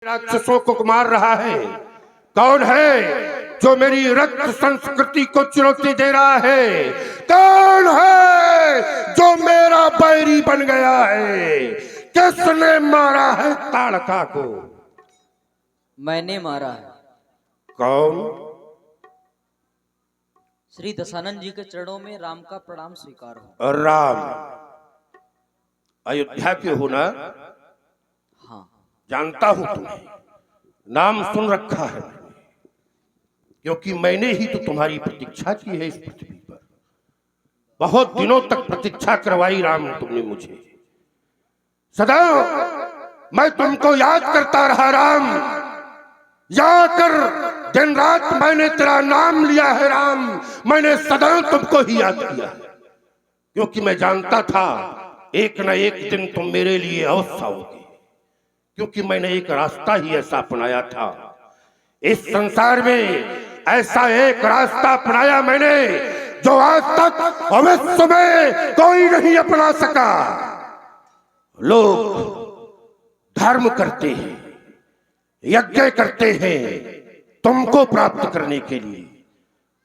राक्षसों को मार रहा है? कौन है जो मेरी रक्त संस्कृति को चुनौती दे रहा है? कौन है जो मेरा बैरी बन गया है? किसने मारा है ताड़का को? मैंने मारा है। कौन? श्री दशानन जी के चरणों में राम का प्रणाम स्वीकार हो। राम अयोध्या के हो ना? हाँ, जानता हूं तुम्हें, नाम सुन रखा है, क्योंकि मैंने ही तो तुम्हारी प्रतीक्षा की है इस पृथ्वी पर। बहुत दिनों तक प्रतीक्षा करवाई राम तुमने मुझे। सदा मैं तुमको याद करता रहा राम। याद कर, दिन रात मैंने तेरा नाम लिया है राम। मैंने सदा तुमको ही याद किया, क्योंकि मैं जानता था एक न एक दिन तुम मेरे लिए अवश्य आओगे। क्योंकि मैंने एक रास्ता ही ऐसा अपनाया था इस संसार में, ऐसा एक रास्ता अपनाया मैंने जो आज तक भविष्य में कोई नहीं अपना सका। लोग धर्म करते हैं, यज्ञ करते हैं तुमको प्राप्त करने के लिए,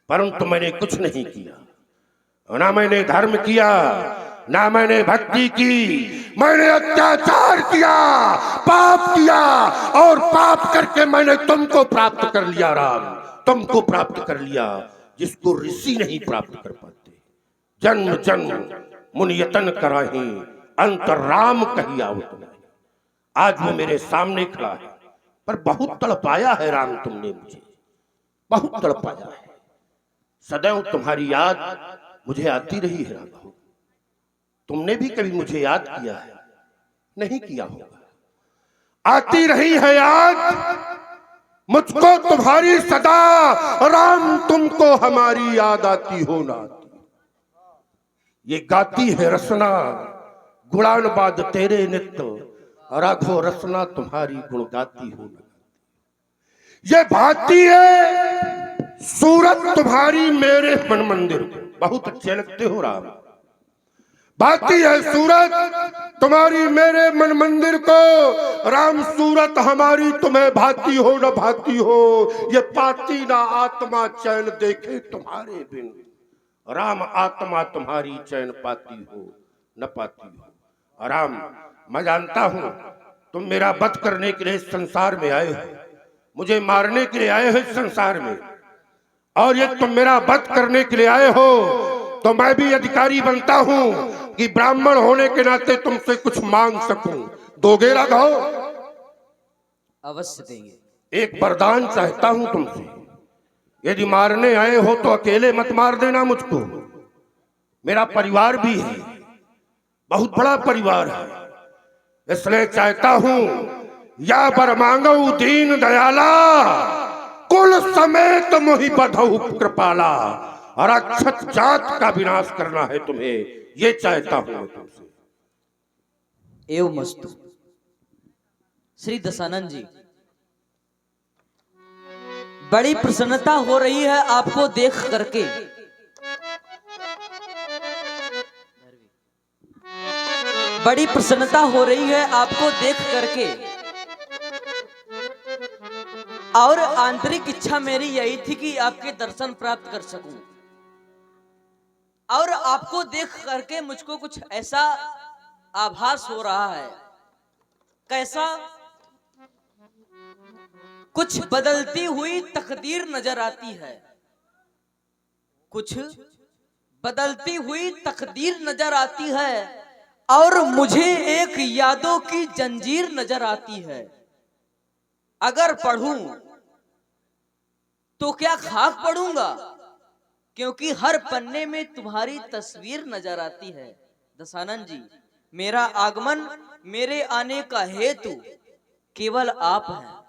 परंतु मैंने कुछ नहीं किया। ना मैंने धर्म किया, ना मैंने भक्ति की। मैंने अत्याचार किया, पाप किया, और पाप करके मैंने तुमको प्राप्त कर लिया राम। तुमको प्राप्त कर लिया जिसको ऋषि नहीं प्राप्त कर पाते। जन्म जन्म मुनि यतन कराही, अंतर राम कही आवत नहीं। आज वो मेरे सामने खड़ा है, पर बहुत तड़पाया है राम तुमने मुझे, बहुत तड़पाया है। सदैव तुम्हारी याद मुझे आती रही है राघव। तुमने भी कभी मुझे याद किया है? नहीं किया होगा। आती रही है याद मुझको तुम्हारी सदा राम, तुमको हमारी याद आती हो ना आती। ये गाती है रसना गुणान बाद तेरे नित्य, राघो रसना तुम्हारी गुण गाती हो ना। ये भाती है सूरत तुम्हारी मेरे मन मंदिर को। बहुत अच्छे लगते हो राम। भाती है सूरत तुम्हारी मेरे मन मंदिर को राम। सूरत हमारी तुम्हें भाती हो न भाती हो, ये पाती ना आत्मा चैन देखे तुम्हारे बिन। राम आत्मा तुम्हारी चैन पाती हो न पाती हो। राम मैं जानता हूं तुम मेरा वध करने के लिए इस संसार में आए हो, मुझे मारने के लिए आए हो इस संसार में। और ये तुम मेरा वध करने के लिए आए हो तो मैं भी अधिकारी बनता हूं कि ब्राह्मण होने के नाते तुमसे कुछ मांग सकूं। दोगे राघव? अवश्य देंगे। एक वरदान चाहता हूं तुमसे। यदि मारने आए हो तो अकेले मत मार देना मुझको। मेरा परिवार भी है, बहुत बड़ा परिवार है, इसलिए चाहता हूं या बर मांगो दीन दयाला, कुल समेत मोहि बधौ कृपाला। और अक्षत जात का विनाश करना है तुम्हें, ये चाहता हूं मैं तुमसे। एवं मस्तु। श्री दशानन जी, बड़ी प्रसन्नता हो रही है आपको देख करके। बड़ी प्रसन्नता हो रही है आपको देख करके, और आंतरिक इच्छा मेरी यही थी कि आपके दर्शन प्राप्त कर सकूं। और आपको देख करके मुझको कुछ ऐसा आभास हो रहा है। कैसा? कुछ बदलती हुई तकदीर नजर आती है। कुछ बदलती हुई तकदीर नजर आती है, और मुझे एक यादों की जंजीर नजर आती है। अगर पढ़ूं तो क्या खाक पढ़ूंगा, क्योंकि हर पन्ने में तुम्हारी तस्वीर नजर आती है। दशानन जी, मेरा आगमन, मेरे आने का हेतु केवल आप हैं।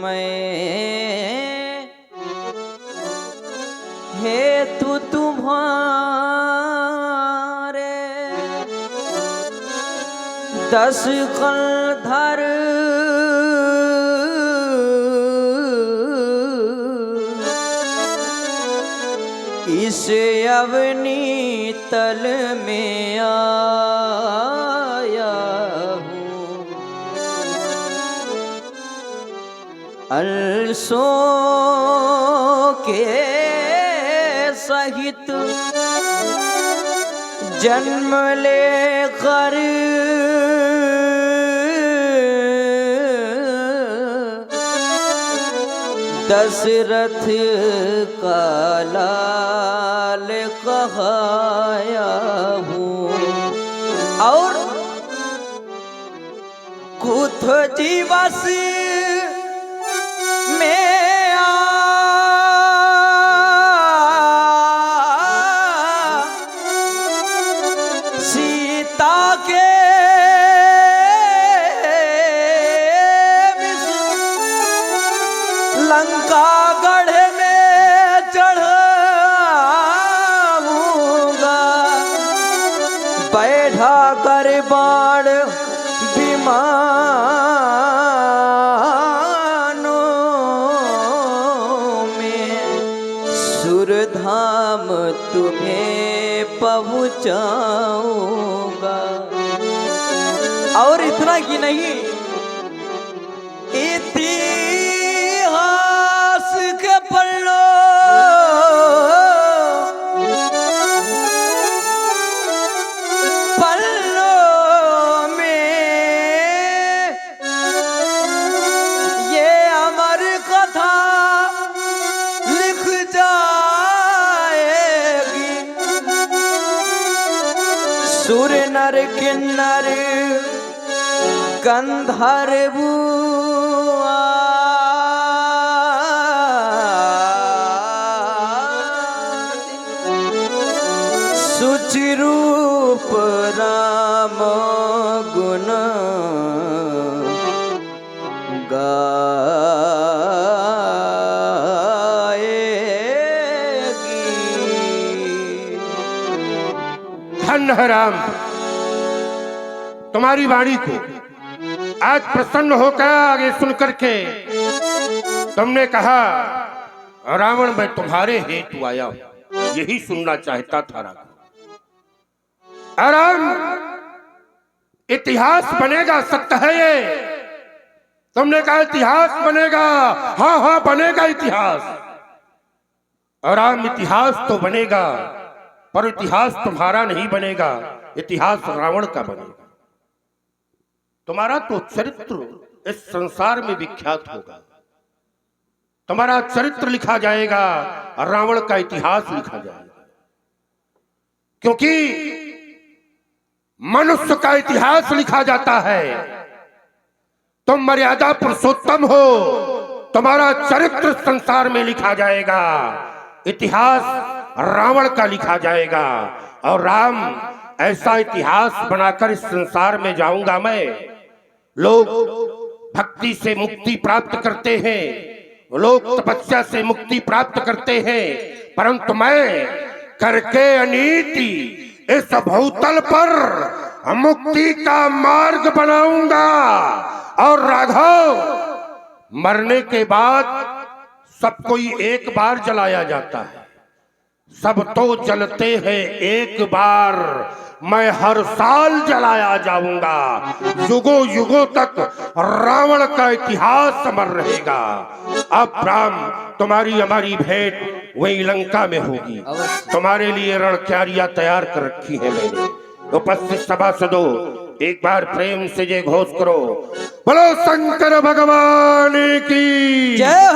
मैं हेतु तुम्हारे 10 कलधर इस अवनी तल में आया। अलसों के सहित जन्म लेकर दशरथ का लाल कहाया हूँ और कुथ जीवस में सीता के लंका गढ़ में चढ़ाऊंगा बैठा कर बाण विमानों में सुरधाम तुम्हें पहुंचाऊंगा। और इतना ही नहीं, इतिहास के पन्नों में ये अमर कथा लिख जाएगी। सुर नर किन्नर गंधर्व सुचिरूप राम गुण गाएगी। धन्य है राम, तुम्हारी वाणी को आज प्रसन्न होकर आगे सुन करके तुमने कहा रावण मैं तुम्हारे हेतु आया हूं, यही सुनना चाहता था राम। राम इतिहास बनेगा, सत्य है ये। तुमने कहा इतिहास बनेगा, हाँ हाँ बनेगा इतिहास। और राम इतिहास तो बनेगा, पर इतिहास तुम्हारा नहीं बनेगा, इतिहास रावण का बनेगा। तुम्हारा तो चरित्र इस संसार में विख्यात होगा, तुम्हारा चरित्र लिखा जाएगा और रावण का इतिहास लिखा जाएगा। क्योंकि मनुष्य का इतिहास लिखा जाता है। तुम मर्यादा पुरुषोत्तम हो, तुम्हारा चरित्र संसार में लिखा जाएगा, इतिहास रावण का लिखा जाएगा। और राम ऐसा इतिहास बनाकर इस संसार में जाऊंगा मैं। लोग भक्ति से मुक्ति प्राप्त करते हैं, लोग तपस्या से मुक्ति प्राप्त करते हैं, परंतु मैं करके अनीति इस भूतल पर मुक्ति का मार्ग बनाऊंगा। और राघव, मरने के बाद सब कोई एक बार जलाया जाता है, सब तो जलते हैं एक बार, मैं हर साल जलाया जाऊंगा। युगों युगों तक रावण का इतिहास अमर रहेगा। अब राम तुम्हारी हमारी भेंट वही लंका में होगी। तुम्हारे लिए रणक्यारियां तैयार कर रखी है मैंने। उपस्थित सभासदों, एक बार प्रेम से जय घोष करो, बोलो शंकर भगवान की जय।